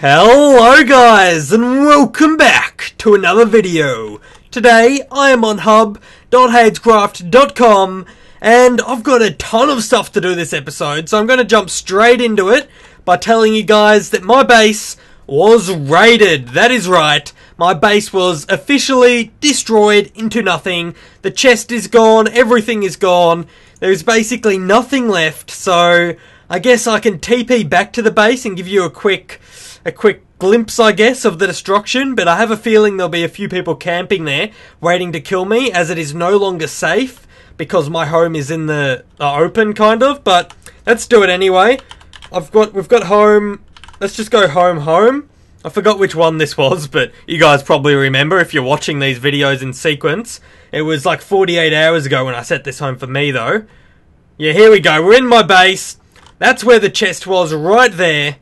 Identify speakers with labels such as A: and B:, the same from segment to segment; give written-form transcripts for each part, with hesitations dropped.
A: Hello guys, and welcome back to another video. Today I am on hub.hadescraft.com and I've got a ton of stuff to do this episode, so I'm going to jump straight into it by telling you guys that my base was raided. That is right, my base was officially destroyed into nothing. The chest is gone, everything is gone, there's basically nothing left, so I guess I can TP back to the base and give you a quick glimpse, I guess, of the destruction, but I have a feeling there'll be a few people camping there, waiting to kill me, as it is no longer safe, because my home is in the open, kind of, but let's do it anyway. We've got home, let's just go home. I forgot which one this was, but you guys probably remember if you're watching these videos in sequence. It was like 48 hours ago when I set this home for me, though. Yeah, here we go, we're in my base. That's where the chest was, right there.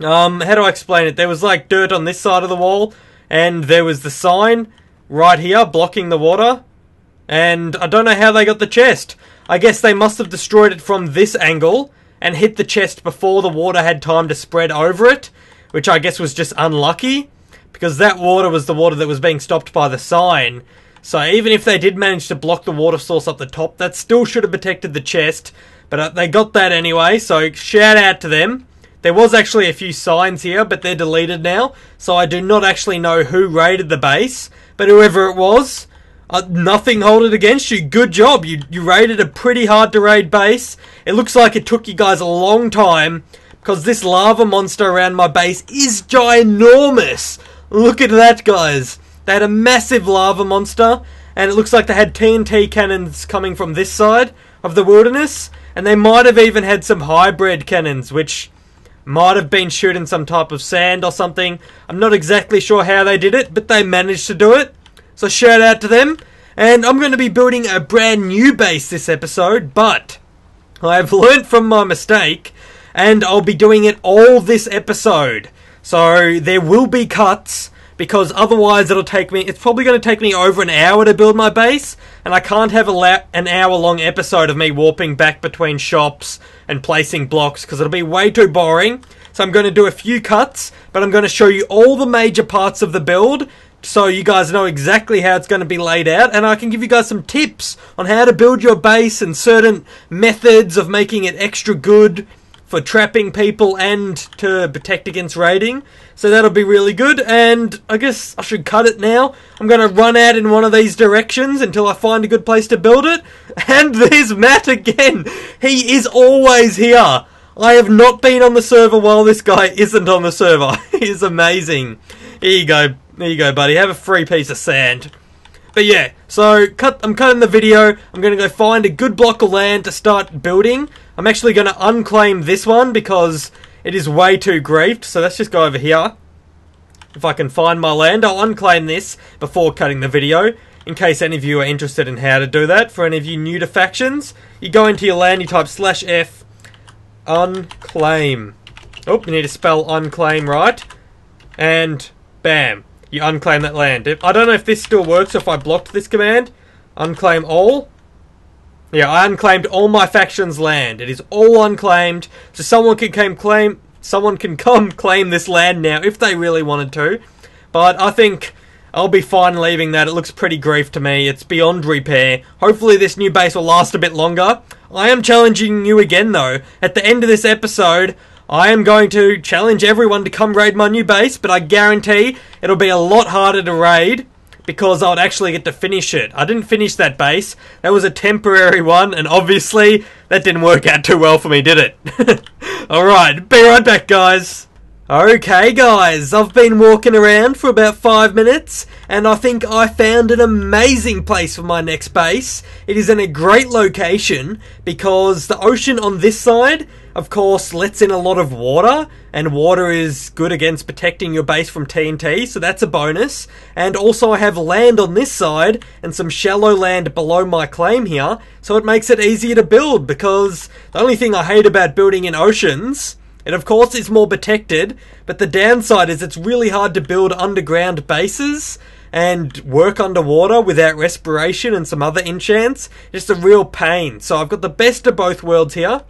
A: How do I explain it? There was like dirt on this side of the wall, and there was the sign right here blocking the water, and I don't know how they got the chest. I guess they must have destroyed it from this angle and hit the chest before the water had time to spread over it, which I guess was just unlucky, because that water was the water that was being stopped by the sign. So even if they did manage to block the water source up the top, that still should have protected the chest, but they got that anyway, so shout out to them. There was actually a few signs here, but they're deleted now, so I do not actually know who raided the base, but whoever it was, nothing hold it against you. Good job, you raided a pretty hard to raid base. It looks like it took you guys a long time, because this lava monster around my base is ginormous. Look at that, guys. They had a massive lava monster, and it looks like they had TNT cannons coming from this side of the wilderness, and they might have even had some hybrid cannons, which might have been shooting some type of sand or something. I'm not exactly sure how they did it, but they managed to do it. So shout out to them. And I'm going to be building a brand new base this episode, but I've learnt from my mistake, and I'll be doing it all this episode. So there will be cuts, because otherwise it's probably going to take me over an hour to build my base, and I can't have an hour-long episode of me warping back between shops and placing blocks, because it'll be way too boring. So I'm going to do a few cuts, but I'm going to show you all the major parts of the build, so you guys know exactly how it's going to be laid out, and I can give you guys some tips on how to build your base and certain methods of making it extra good for trapping people and to protect against raiding. So that'll be really good, and I guess I should cut it now. I'm going to run out in one of these directions until I find a good place to build it. And there's Matt again. He is always here. I have not been on the server while this guy isn't on the server. He is amazing. Here you go. There you go, buddy. Have a free piece of sand. But yeah, so I'm cutting the video. I'm going to go find a good block of land to start building. I'm actually going to unclaim this one because it is way too griefed. So let's just go over here. If I can find my land, I'll unclaim this before cutting the video, in case any of you are interested in how to do that. For any of you new to factions, you go into your land, you type /F, unclaim. Oh, you need to spell unclaim right. And bam. You unclaim that land. I don't know if this still works if I blocked this command. Unclaim all. Yeah, I unclaimed all my faction's land. It is all unclaimed. So someone can come claim this land now if they really wanted to. But I think I'll be fine leaving that. It looks pretty grief to me. It's beyond repair. Hopefully this new base will last a bit longer. I am challenging you again though. At the end of this episode, I am going to challenge everyone to come raid my new base, but I guarantee it'll be a lot harder to raid because I'll actually get to finish it. I didn't finish that base. That was a temporary one, and obviously that didn't work out too well for me, did it? Alright, be right back, guys. Okay, guys, I've been walking around for about 5 minutes, and I think I found an amazing place for my next base. It is in a great location, because the ocean on this side, of course, lets in a lot of water, and water is good against protecting your base from TNT, so that's a bonus. And also I have land on this side, and some shallow land below my claim here, so it makes it easier to build, because the only thing I hate about building in oceans, it of course is more protected, but the downside is it's really hard to build underground bases and work underwater without respiration and some other enchants. Just a real pain. So I've got the best of both worlds here.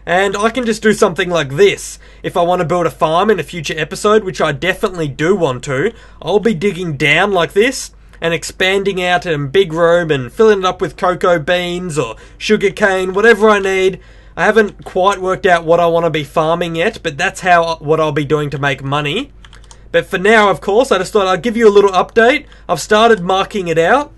A: And I can just do something like this. If I want to build a farm in a future episode, which I definitely do want to, I'll be digging down like this and expanding out in a big room and filling it up with cocoa beans or sugar cane, whatever I need. I haven't quite worked out what I want to be farming yet, but that's what I'll be doing to make money. But for now, of course, I just thought I'd give you a little update. I've started marking it out.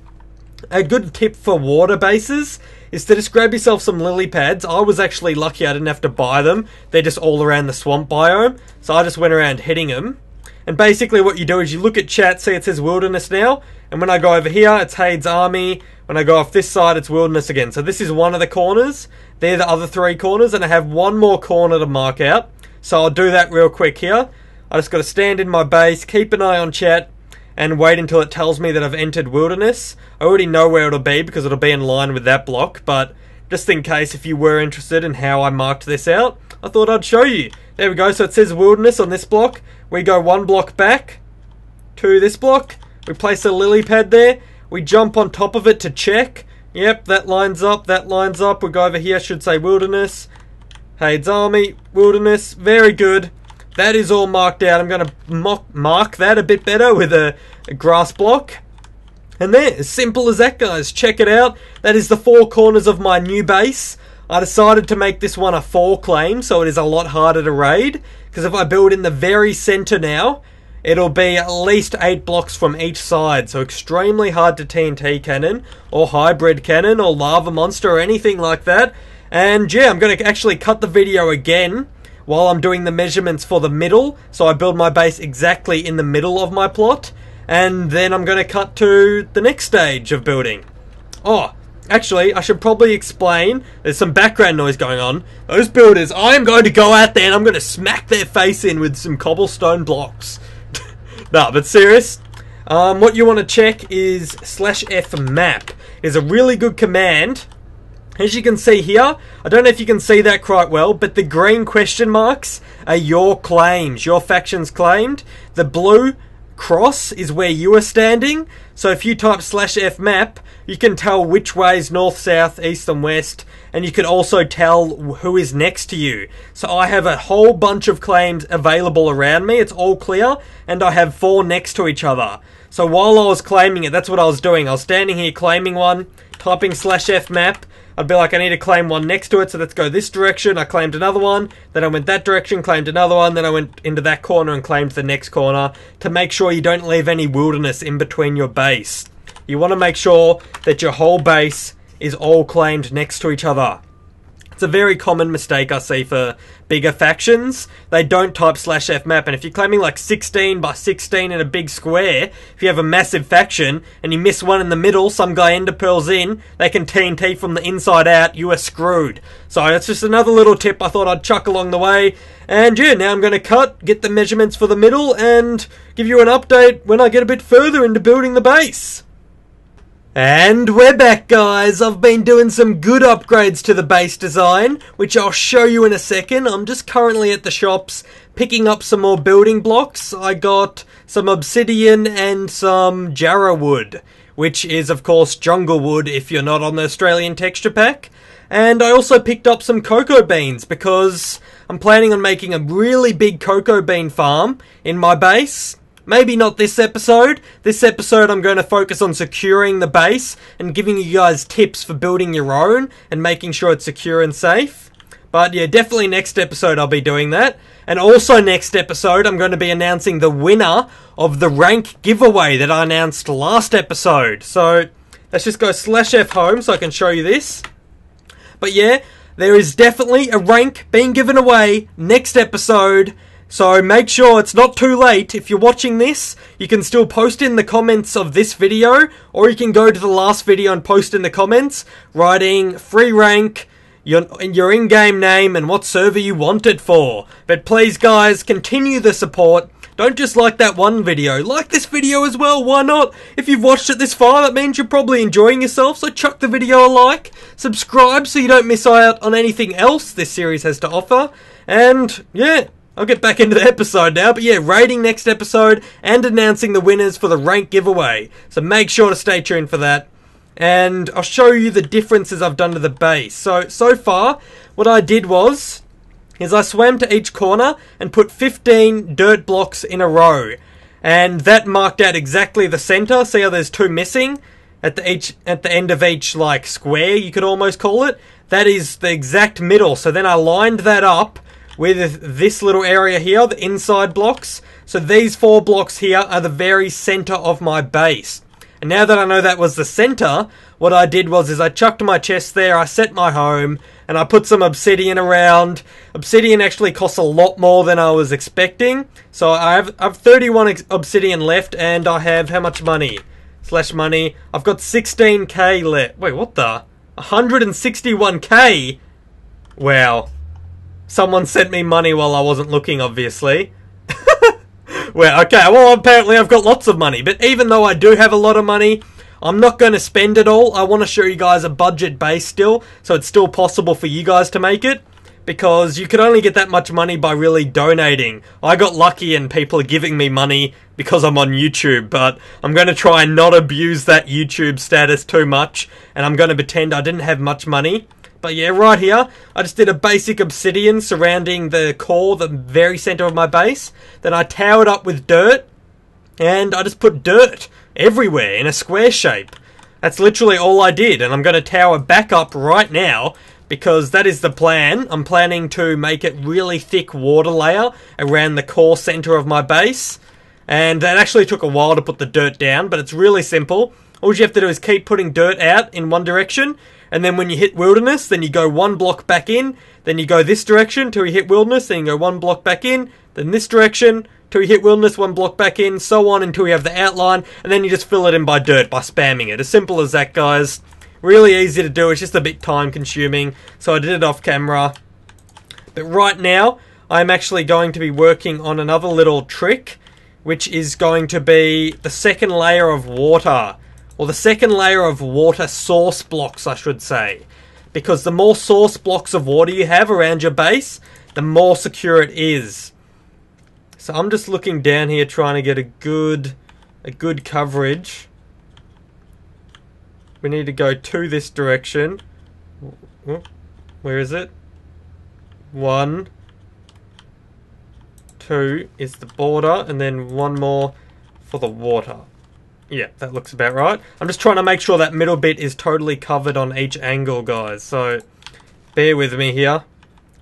A: A good tip for water bases is to just grab yourself some lily pads. I was actually lucky I didn't have to buy them. They're just all around the swamp biome. So I just went around hitting them. And basically what you do is you look at chat, see it says wilderness now. And when I go over here, it's Hade's army. When I go off this side, it's wilderness again. So this is one of the corners. They're the other 3 corners. And I have one more corner to mark out. So I'll do that real quick here. I just got to stand in my base, keep an eye on chat, and wait until it tells me that I've entered wilderness. I already know where it'll be because it'll be in line with that block, but just in case if you were interested in how I marked this out, I thought I'd show you. There we go, so it says wilderness on this block. We go 1 block back to this block. We place a lily pad there. We jump on top of it to check. Yep, that lines up, that lines up. We go over here, should say wilderness. Hade's army, wilderness, very good. That is all marked out. I'm going to mark that a bit better with a grass block. And there, as simple as that, guys. Check it out. That is the 4 corners of my new base. I decided to make this one a 4 claim, so it is a lot harder to raid. Because if I build in the very center now, it'll be at least 8 blocks from each side. So extremely hard to TNT cannon, or hybrid cannon, or lava monster, or anything like that. And yeah, I'm going to actually cut the video again while I'm doing the measurements for the middle, so I build my base exactly in the middle of my plot, and then I'm going to cut to the next stage of building. Oh, actually, I should probably explain, there's some background noise going on. Those builders, I'm going to go out there and I'm going to smack their face in with some cobblestone blocks. No, but serious, what you want to check is /F map. It's a really good command. As you can see here, I don't know if you can see that quite well, but the green question marks are your claims, your faction's claimed. The blue cross is where you are standing. So if you type /F map, you can tell which way is north, south, east and west. And you can also tell who is next to you. So I have a whole bunch of claims available around me. It's all clear. And I have 4 next to each other. So while I was claiming it, that's what I was doing. I was standing here claiming one, typing /F map. I'd be like, I need to claim one next to it, so let's go this direction. I claimed another one, then I went that direction, claimed another one, then I went into that corner and claimed the next corner to make sure you don't leave any wilderness in between your base. You want to make sure that your whole base is all claimed next to each other. It's a very common mistake I see for bigger factions. They don't type /F map, and if you're claiming like 16 by 16 in a big square, if you have a massive faction and you miss one in the middle, some guy enderpearls in, they can TNT from the inside out, you are screwed. So that's just another little tip I thought I'd chuck along the way. And yeah, now I'm going to get the measurements for the middle and give you an update when I get a bit further into building the base. And we're back, guys. I've been doing some good upgrades to the base design, which I'll show you in a second. I'm just currently at the shops picking up some more building blocks. I got some obsidian and some jarrah wood, which is, of course, jungle wood if you're not on the Australian texture pack. And I also picked up some cocoa beans because I'm planning on making a really big cocoa bean farm in my base. Maybe not this episode. This episode I'm going to focus on securing the base and giving you guys tips for building your own and making sure it's secure and safe. But yeah, definitely next episode I'll be doing that. And also next episode I'm going to be announcing the winner of the rank giveaway that I announced last episode. So let's just go /F home so I can show you this. But yeah, there is definitely a rank being given away next episode. So make sure it's not too late. If you're watching this, you can still post in the comments of this video, or you can go to the last video and post in the comments, writing free rank, your in-game name, and what server you want it for. But please, guys, continue the support. Don't just like that one video. Like this video as well, why not? If you've watched it this far, that means you're probably enjoying yourself, so chuck the video a like. Subscribe so you don't miss out on anything else this series has to offer. And, yeah, I'll get back into the episode now, but yeah, rating next episode and announcing the winners for the rank giveaway. So make sure to stay tuned for that. and I'll show you the differences I've done to the base. So far, what I did was, is I swam to each corner and put 15 dirt blocks in a row. And that marked out exactly the center. See how there's 2 missing? At the end of each, like, square, you could almost call it. That is the exact middle. So then I lined that up with this little area here, the inside blocks. So these 4 blocks here are the very center of my base. And now that I know that was the center, what I did was I chucked my chest there, I set my home, and I put some obsidian around. Obsidian actually costs a lot more than I was expecting. So I've 31 obsidian left, and I have how much money? Money. I've got 16k left. Wait, what the? 161k? Wow. Someone sent me money while I wasn't looking, obviously. Well, okay, well, apparently I've got lots of money. But even though I do have a lot of money, I'm not going to spend it all. I want to show you guys a budget base still, so it's still possible for you guys to make it. Because you could only get that much money by really donating. I got lucky and people are giving me money because I'm on YouTube, but I'm going to try and not abuse that YouTube status too much, and I'm going to pretend I didn't have much money. But yeah, right here, I just did a basic obsidian surrounding the core, the very center of my base. Then I towered up with dirt, and I just put dirt everywhere in a square shape. That's literally all I did, and I'm going to tower back up right now, because that is the plan. I'm planning to make it really thick water layer around the core center of my base. And that actually took a while to put the dirt down, but it's really simple. All you have to do is keep putting dirt out in one direction, and then when you hit wilderness, then you go 1 block back in, then you go this direction till you hit wilderness, then you go 1 block back in, then this direction till you hit wilderness, 1 block back in, so on until you have the outline, and then you just fill it in by dirt, by spamming it. As simple as that, guys. Really easy to do, it's just a bit time consuming, so I did it off camera. But right now, I'm actually going to be working on another little trick, which is going to be the second layer of water. Or the second layer of water source blocks, I should say. Because the more source blocks of water you have around your base, the more secure it is. So I'm just looking down here trying to get a good coverage. We need to go to this direction. Where is it? 1, 2 is the border, and then 1 more for the water. Yeah, that looks about right. I'm just trying to make sure that middle bit is totally covered on each angle, guys. So, bear with me here.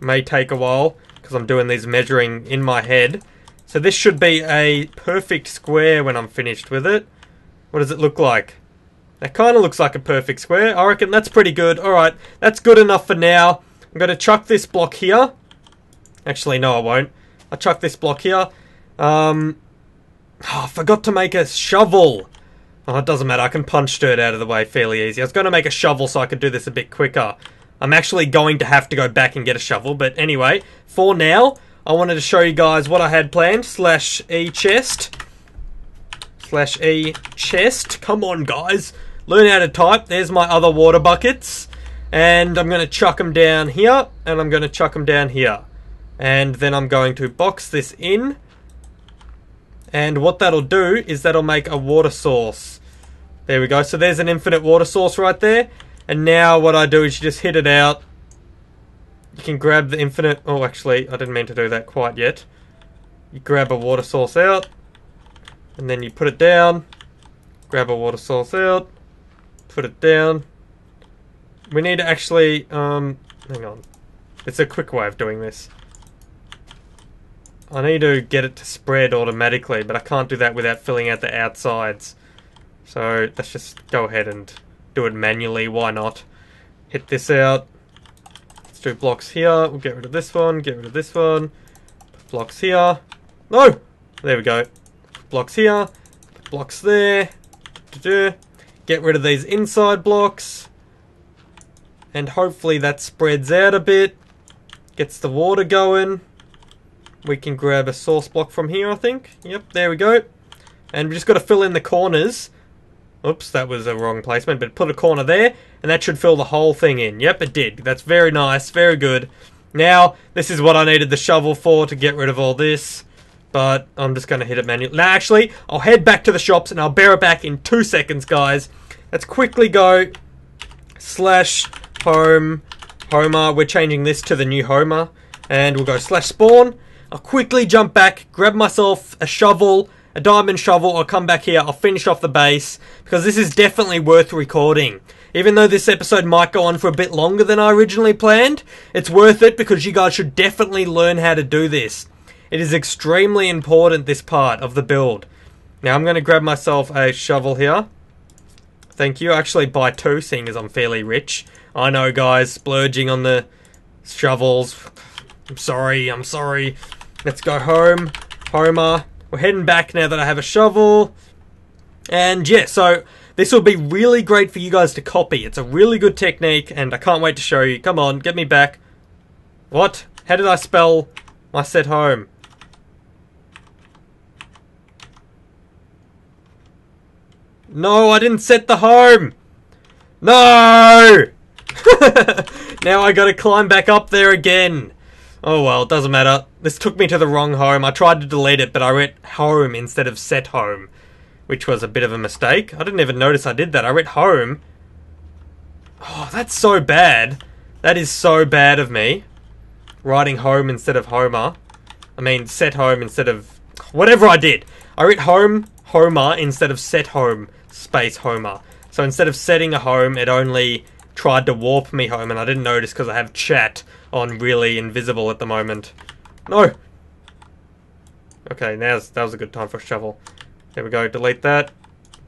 A: May take a while, because I'm doing these measuring in my head. So this should be a perfect square when I'm finished with it. What does it look like? That kind of looks like a perfect square. I reckon that's pretty good. Alright, that's good enough for now. I'm going to chuck this block here. Actually, no, I won't. I'll chuck this block here. I forgot to make a shovel. Oh, it doesn't matter. I can punch dirt out of the way fairly easy. I was going to make a shovel so I could do this a bit quicker. I'm actually going to have to go back and get a shovel. But anyway, for now, I wanted to show you guys what I had planned. /E chest. /E chest. Come on, guys. Learn how to type. There's my other water buckets. And I'm going to chuck them down here. And I'm going to chuck them down here. And then I'm going to box this in. And what that'll do is that'll make a water source. There we go. So there's an infinite water source right there. And now what I do is you just hit it out. You can grab the infinite... Oh, actually, I didn't mean to do that quite yet. You grab a water source out. And then you put it down. Grab a water source out. Put it down. We need to actually... hang on. It's a quick way of doing this. I need to get it to spread automatically, but I can't do that without filling out the outsides. So let's just go ahead and do it manually. Why not? Hit this out. Let's do blocks here. We'll get rid of this one. Get rid of this one. Put blocks here. No! There we go. Put blocks here. Put blocks there. Get rid of these inside blocks. And hopefully that spreads out a bit. Gets the water going. We can grab a source block from here, I think. Yep, there we go. And we just got to fill in the corners. Oops, that was a wrong placement, but put a corner there, and that should fill the whole thing in. Yep, it did. That's very nice, very good. Now, this is what I needed the shovel for, to get rid of all this. but I'm just going to hit it manually. Now, actually, I'll head back to the shops and I'll bear it back in 2 seconds, guys. Let's quickly go /home, Homer. We're changing this to the new Homer. And we'll go /spawn. I'll quickly jump back, grab myself a shovel, a diamond shovel. I'll come back here. I'll finish off the base because this is definitely worth recording. Even though this episode might go on for a bit longer than I originally planned, it's worth it because you guys should definitely learn how to do this. It is extremely important, this part of the build. Now I'm going to grab myself a shovel here. Thank you. I actually buy 2, seeing as I'm fairly rich. I know, guys, splurging on the shovels. I'm sorry. Let's go home. Homer. We're heading back now that I have a shovel. And yeah, so this will be really great for you guys to copy. It's a really good technique, and I can't wait to show you. Come on, get me back. What? How did I spell my set home? No, I didn't set the home. No! Now I gotta climb back up there again. Oh well, it doesn't matter. This took me to the wrong home. I tried to delete it, but I wrote home instead of set home, which was a bit of a mistake. I didn't even notice I did that. I wrote home. Oh, that's so bad. That is so bad of me. Writing home instead of Homer. I mean, set home instead of... whatever I did. I wrote home, Homer, instead of set home, space Homer. So instead of setting a home, it only tried to warp me home, and I didn't notice because I have chat on really invisible at the moment. No! Okay, that was a good time for a shovel. There we go, delete that.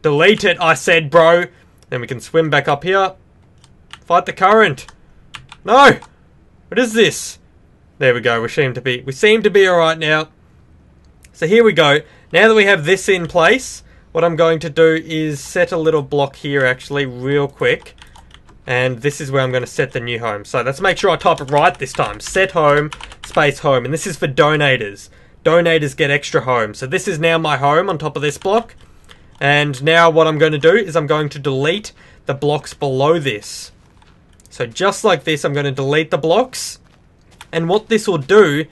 A: Delete it, I said, bro! Then we can swim back up here. Fight the current! No! What is this? There we go, we seem to be alright now. So here we go. Now that we have this in place, what I'm going to do is set a little block here, actually, real quick. And this is where I'm going to set the new home. So let's make sure I type it right this time. Set home, space home. And this is for donators. Donators get extra home. So this is now my home on top of this block. And now what I'm going to do is I'm going to delete the blocks below this. So just like this, I'm going to delete the blocks. And what this will do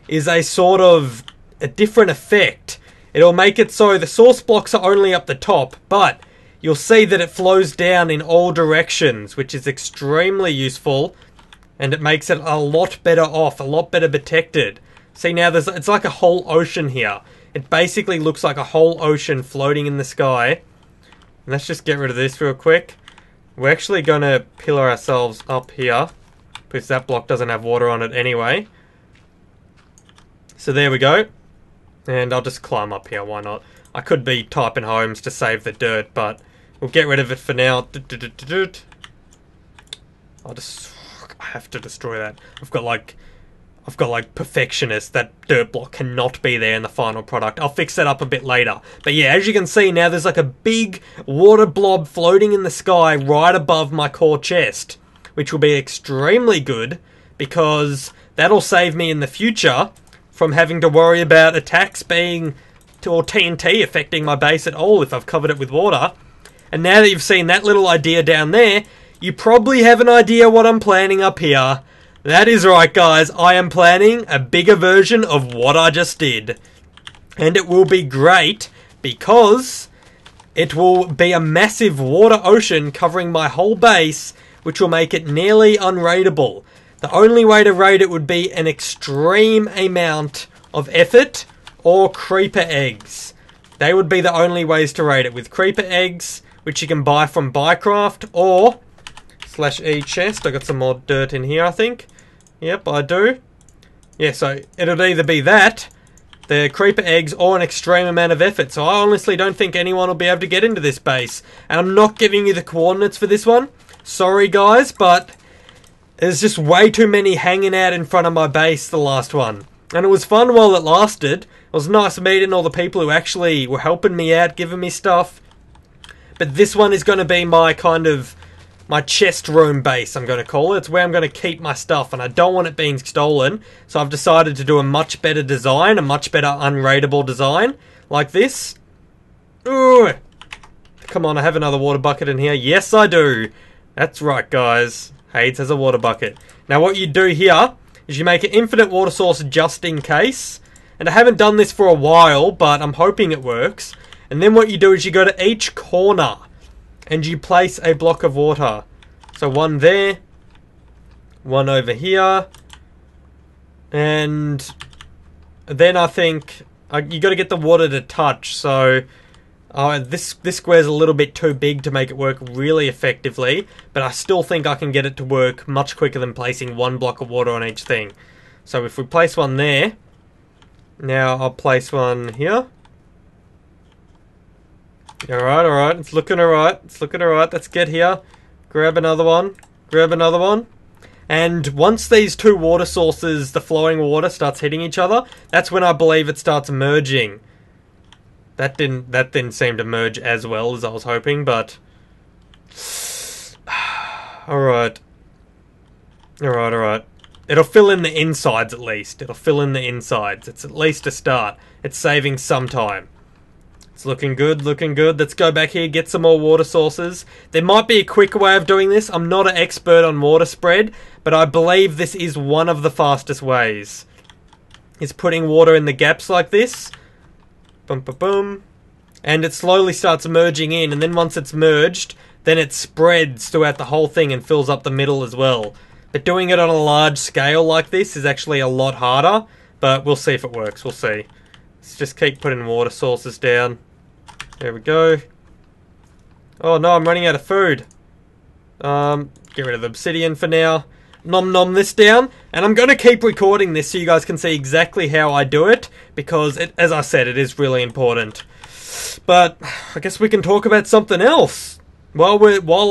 A: is a sort of a different effect. It'll make it so the source blocks are only up the top, but you'll see that it flows down in all directions, which is extremely useful, and it makes it a lot better off, a lot better protected. See now, it's like a whole ocean here. It basically looks like a whole ocean floating in the sky. And let's just get rid of this real quick. We're actually going to pillar ourselves up here, because that block doesn't have water on it anyway. So there we go. And I'll just climb up here, why not? I could be typing homes to save the dirt, but we'll get rid of it for now. I have to destroy that. I've got like perfectionist. That dirt block cannot be there in the final product. I'll fix that up a bit later. But yeah, as you can see now, there's like a big water blob floating in the sky right above my core chest, which will be extremely good because that'll save me in the future from having to worry about attacks being, or TNT affecting my base at all if I've covered it with water. And now that you've seen that little idea down there, you probably have an idea what I'm planning up here. That is right, guys. I am planning a bigger version of what I just did. And it will be great because it will be a massive water ocean covering my whole base, which will make it nearly unraidable. The only way to raid it would be an extreme amount of effort or creeper eggs. They would be the only ways to raid it, with creeper eggs, which you can buy from Buycraft, or /e chest. I got some more dirt in here, I think. Yep, I do. Yeah, so it'll either be that, the creeper eggs, or an extreme amount of effort. So I honestly don't think anyone will be able to get into this base. And I'm not giving you the coordinates for this one. Sorry, guys, but there's just way too many hanging out in front of my base, the last one. And it was fun while it lasted. It was nice meeting all the people who actually were helping me out, giving me stuff. But this one is going to be my kind of, my chest room base, I'm going to call it. It's where I'm going to keep my stuff, and I don't want it being stolen. So I've decided to do a much better design, a much better unraidable design, like this. Ooh. Come on, I have another water bucket in here. Yes, I do. That's right, guys. Hades has a water bucket. Now what you do here is you make an infinite water source just in case. And I haven't done this for a while, but I'm hoping it works. And then what you do is you go to each corner and you place a block of water. So one there, one over here, and then I think you got to get the water to touch. So this square's a little bit too big to make it work really effectively, but I still think I can get it to work much quicker than placing one block of water on each thing. So if we place one there, now I'll place one here. Alright, it's looking alright, let's get here, grab another one, and once these two water sources, the flowing water, starts hitting each other, that's when I believe it starts merging. That didn't seem to merge as well as I was hoping, but alright. It'll fill in the insides at least. It's at least a start. It's saving some time. It's looking good. Let's go back here, get some more water sources. There might be a quicker way of doing this. I'm not an expert on water spread, but I believe this is one of the fastest ways. Is putting water in the gaps like this. Boom, boom, boom. And it slowly starts merging in, and then once it's merged, then it spreads throughout the whole thing and fills up the middle as well. But doing it on a large scale like this is actually a lot harder, but we'll see if it works, we'll see. Let's just keep putting water sources down. There we go. Oh no, I'm running out of food. Get rid of the obsidian for now. Nom this down, and I'm going to keep recording this so you guys can see exactly how I do it, because as I said, it is really important. But I guess we can talk about something else. While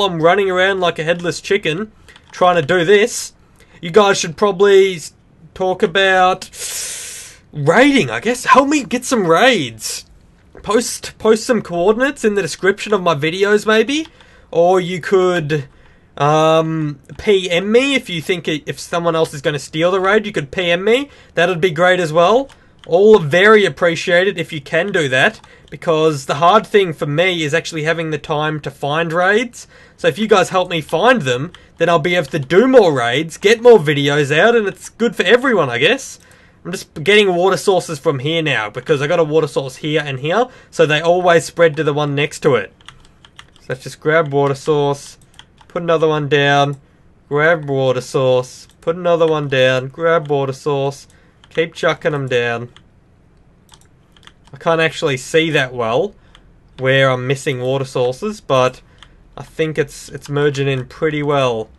A: I'm running around like a headless chicken trying to do this, you guys should probably talk about raiding, I guess. Help me get some raids. Post some coordinates in the description of my videos maybe, or you could PM me if you think if someone else is going to steal the raid. You could PM me, that would be great as well. All are very appreciated if you can do that, because the hard thing for me is actually having the time to find raids. So if you guys help me find them, then I'll be able to do more raids, get more videos out, and it's good for everyone, I guess. I'm just getting water sources from here now, because I got a water source here and here, so they always spread to the one next to it. So let's just grab water source, put another one down, grab water source, put another one down, grab water source, keep chucking them down. I can't actually see that well where I'm missing water sources, but I think it's merging in pretty well.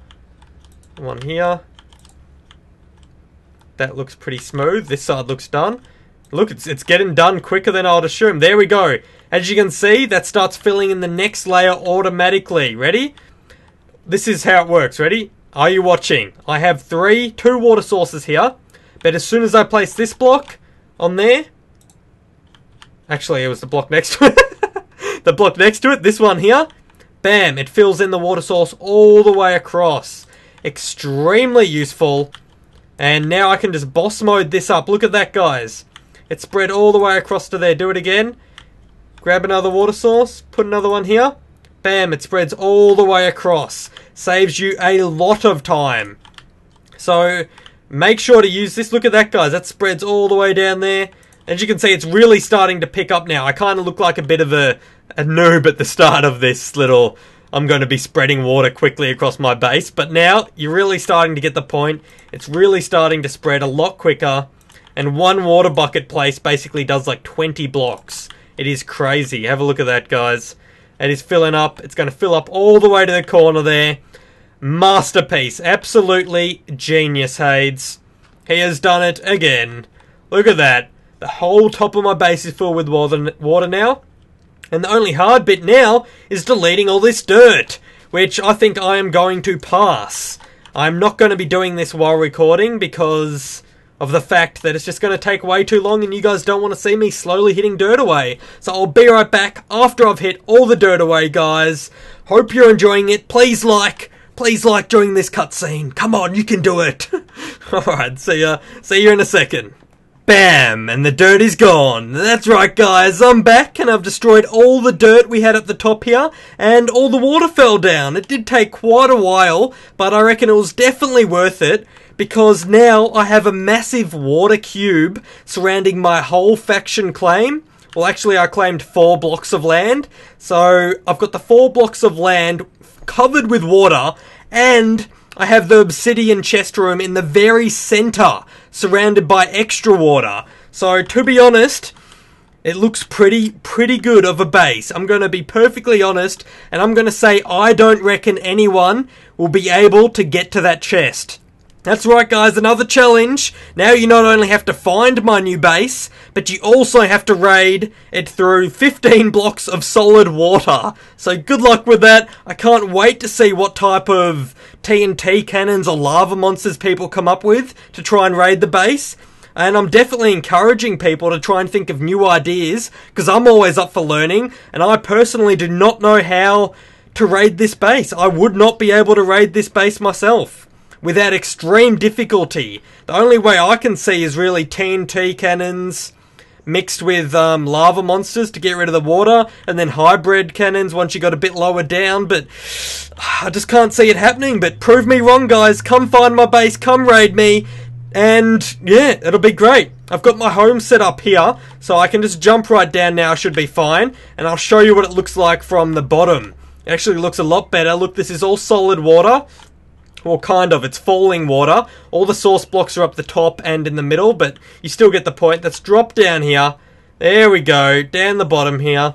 A: One here. That looks pretty smooth. This side looks done. Look, it's getting done quicker than I would assume. There we go. As you can see, that starts filling in the next layer automatically. Ready? This is how it works. Ready? Are you watching? I have two water sources here, but as soon as I place this block on there, actually it was the block next to it, the block next to it, this one here, bam, it fills in the water source all the way across. Extremely useful. And now I can just boss mode this up. Look at that, guys. It spread all the way across to there. Do it again. Grab another water source. Put another one here. Bam, it spreads all the way across. Saves you a lot of time. So make sure to use this. Look at that, guys. That spreads all the way down there. As you can see, it's really starting to pick up now. I kind of look like a bit of a noob at the start of this little... I'm going to be spreading water quickly across my base, but now you're really starting to get the point. It's really starting to spread a lot quicker, and one water bucket place basically does like 20 blocks. It is crazy. Have a look at that, guys. It is filling up. It's going to fill up all the way to the corner there. Masterpiece. Absolutely genius, Hades. He has done it again. Look at that. The whole top of my base is filled with water now. And the only hard bit now is deleting all this dirt, which I think I am going to pass. I'm not going to be doing this while recording because of the fact that it's just going to take way too long and you guys don't want to see me slowly hitting dirt away. So I'll be right back after I've hit all the dirt away, guys. Hope you're enjoying it. Please like during this cutscene. Come on, you can do it. Alright, see you in a second. Bam! And the dirt is gone. That's right, guys. I'm back and I've destroyed all the dirt we had at the top here and all the water fell down. It did take quite a while, but I reckon it was definitely worth it because now I have a massive water cube surrounding my whole faction claim. Well, actually, I claimed 4 blocks of land. So I've got the 4 blocks of land covered with water, and I have the obsidian chest room in the very center, surrounded by extra water. So, to be honest, it looks pretty good of a base. I'm going to be perfectly honest, and I'm going to say I don't reckon anyone will be able to get to that chest. That's right, guys, another challenge. Now you not only have to find my new base, but you also have to raid it through 15 blocks of solid water. So good luck with that. I can't wait to see what type of TNT cannons or lava monsters people come up with to try and raid the base. And I'm definitely encouraging people to try and think of new ideas, because I'm always up for learning, and I personally do not know how to raid this base. I would not be able to raid this base myself without extreme difficulty. The only way I can see is really TNT cannons mixed with lava monsters to get rid of the water, and then hybrid cannons once you got a bit lower down, but I just can't see it happening. But prove me wrong, guys. Come find my base, come raid me, and yeah, it'll be great. I've got my home set up here, so I can just jump right down now, should be fine, and I'll show you what it looks like from the bottom. It actually looks a lot better. Look, this is all solid water. Well, kind of. It's falling water. All the source blocks are up the top and in the middle, but you still get the point. Let's drop down here. There we go. Down the bottom here.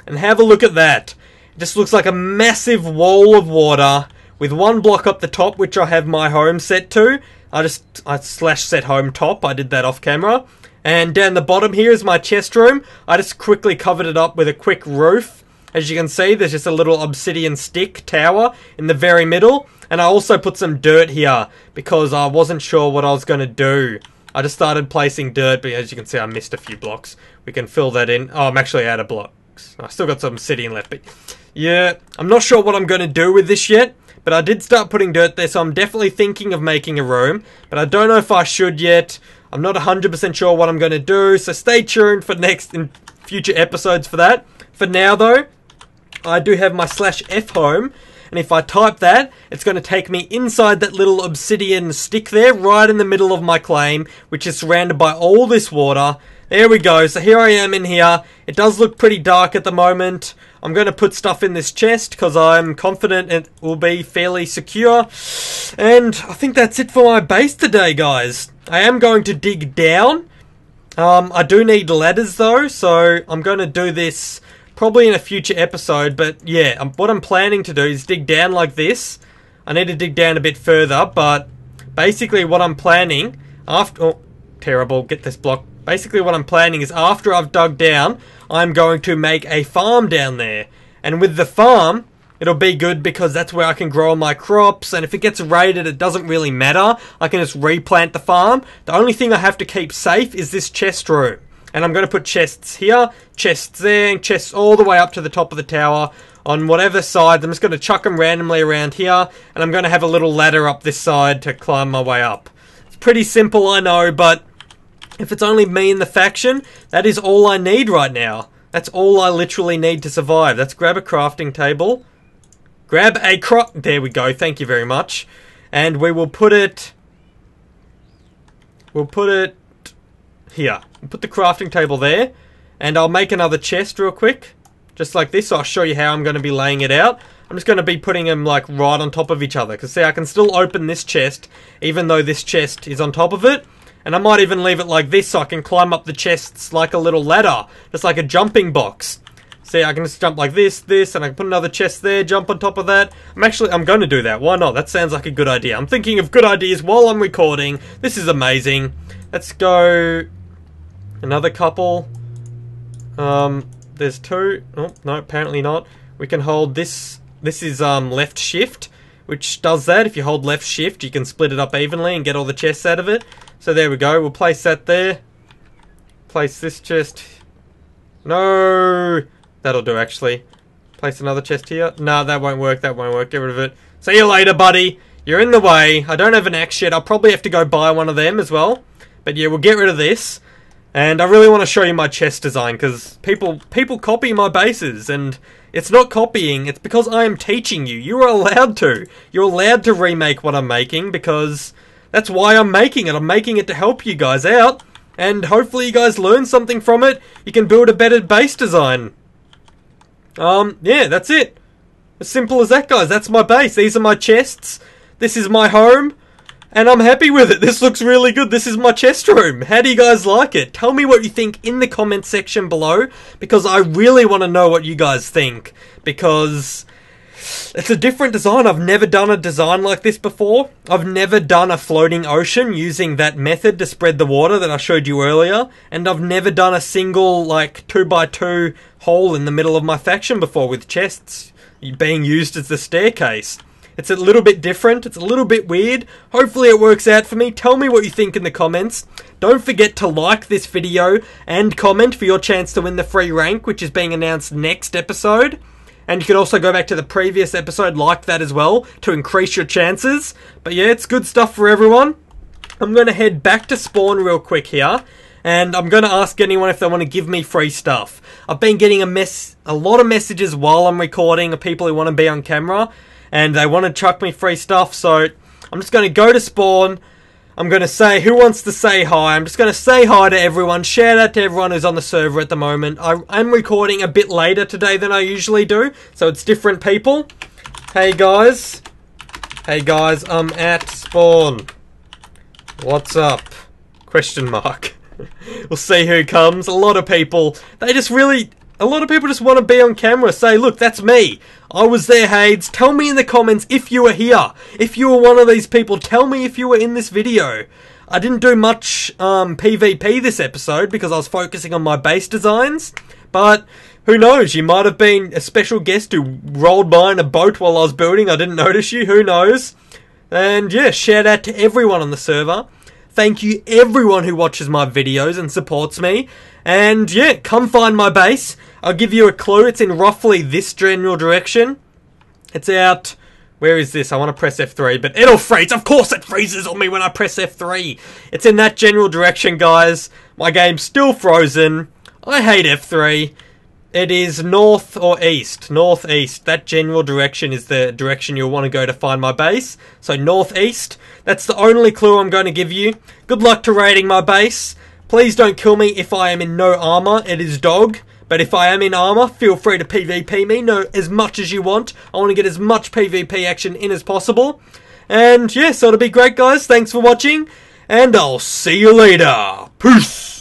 A: And have a look at that. It just looks like a massive wall of water with 1 block up the top, which I have my home set to. I slash set home top. I did that off camera. And down the bottom here is my chest room. I just quickly covered it up with a quick roof. As you can see, there's just a little obsidian stick tower in the very middle. And I also put some dirt here because I wasn't sure what I was going to do. I just started placing dirt, but as you can see, I missed a few blocks. We can fill that in. Oh, I'm actually out of blocks. I still got some obsidian left, but yeah, I'm not sure what I'm going to do with this yet. But I did start putting dirt there, so I'm definitely thinking of making a room. But I don't know if I should yet. I'm not 100% sure what I'm going to do, so stay tuned for in future episodes for that. For now, though, I do have my /F home. And if I type that, it's going to take me inside that little obsidian stick there, right in the middle of my claim, which is surrounded by all this water. There we go. So here I am in here. It does look pretty dark at the moment. I'm going to put stuff in this chest because I'm confident it will be fairly secure. And I think that's it for my base today, guys. I am going to dig down. I do need ladders though, so I'm going to do this probably in a future episode, but yeah, what I'm planning to do is dig down like this. I need to dig down a bit further, but basically what I'm planning after... Oh, terrible, get this block. Basically what I'm planning is after I've dug down, I'm going to make a farm down there. And with the farm, it'll be good because that's where I can grow all my crops, and if it gets raided, it doesn't really matter. I can just replant the farm. The only thing I have to keep safe is this chest room. And I'm going to put chests here, chests there, and chests all the way up to the top of the tower on whatever side. I'm just going to chuck them randomly around here, and I'm going to have a little ladder up this side to climb my way up. It's pretty simple, I know, but if it's only me in the faction, that is all I need right now. That's all I literally need to survive. Let's grab a crafting table. Grab a There we go, thank you very much. And we will put it... We'll put it here. Put the crafting table there, and I'll make another chest real quick, just like this. I'll show you how I'm going to be laying it out. I'm just going to be putting them like right on top of each other, because see, I can still open this chest even though this chest is on top of it, and I might even leave it like this so I can climb up the chests like a little ladder, just like a jumping box. See, I can just jump like this, and I can put another chest there, jump on top of that. I'm going to do that. Why not? That sounds like a good idea. I'm thinking of good ideas while I'm recording. This is amazing. Let's go... Another couple. There's 2. Oh, no, apparently not. We can hold this. This is left shift, which does that. If you hold left shift, you can split it up evenly and get all the chests out of it. So there we go. We'll place that there. Place this chest. No! That'll do, actually. Place another chest here. No, that won't work. That won't work. Get rid of it. See you later, buddy. You're in the way. I don't have an axe yet. I'll probably have to go buy one of them as well. But yeah, we'll get rid of this. And I really want to show you my chest design, because people copy my bases, and it's not copying, it's because I am teaching you. You are allowed to. You're allowed to remake what I'm making, because That's why I'm making it. I'm making it to help you guys out. And hopefully you guys learn something from it. You can build a better base design. Yeah, that's it. As simple as that, guys. That's my base. These are my chests. This is my home. And I'm happy with it. This looks really good. This is my chest room. How do you guys like it? Tell me what you think in the comment section below, because I really want to know what you guys think. Because it's a different design. I've never done a design like this before. I've never done a floating ocean using that method to spread the water that I showed you earlier. And I've never done a single, like, 2x2 hole in the middle of my faction before with chests being used as the staircase. It's a little bit different. It's a little bit weird. Hopefully it works out for me. Tell me what you think in the comments. Don't forget to like this video and comment for your chance to win the free rank, which is being announced next episode. And you can also go back to the previous episode, like that as well, to increase your chances. But yeah, it's good stuff for everyone. I'm going to head back to spawn real quick here. And I'm going to ask anyone if they want to give me free stuff. I've been getting a lot of messages while I'm recording of people who want to be on camera. And they want to chuck me free stuff, so I'm just going to go to spawn. I'm going to say, who wants to say hi? I'm just going to say hi to everyone. Shout out to everyone who's on the server at the moment. I'm recording a bit later today than I usually do, so it's different people. Hey guys. Hey guys, I'm at spawn. What's up? Question mark. We'll see who comes. A lot of people just want to be on camera. Say, look, that's me. I was there, Hades. Tell me in the comments if you were here. If you were one of these people, tell me if you were in this video. I didn't do much PvP this episode because I was focusing on my base designs. But who knows? You might have been a special guest who rolled by in a boat while I was building. I didn't notice you. Who knows? And yeah, shout out to everyone on the server. Thank you everyone who watches my videos and supports me. And yeah, come find my base. I'll give you a clue. It's in roughly this general direction. It's out... Where is this? I want to press F3, but it'll freeze. Of course it freezes on me when I press F3. It's in that general direction, guys. My game's still frozen. I hate F3. It is north or east. Northeast. That general direction is the direction you'll want to go to find my base. So northeast. That's the only clue I'm going to give you. Good luck to raiding my base. Please don't kill me if I am in no armor. It is dog. But if I am in armor, feel free to PvP me. No, as much as you want. I want to get as much PvP action in as possible. And yeah, so it'll be great, guys. Thanks for watching. And I'll see you later. Peace.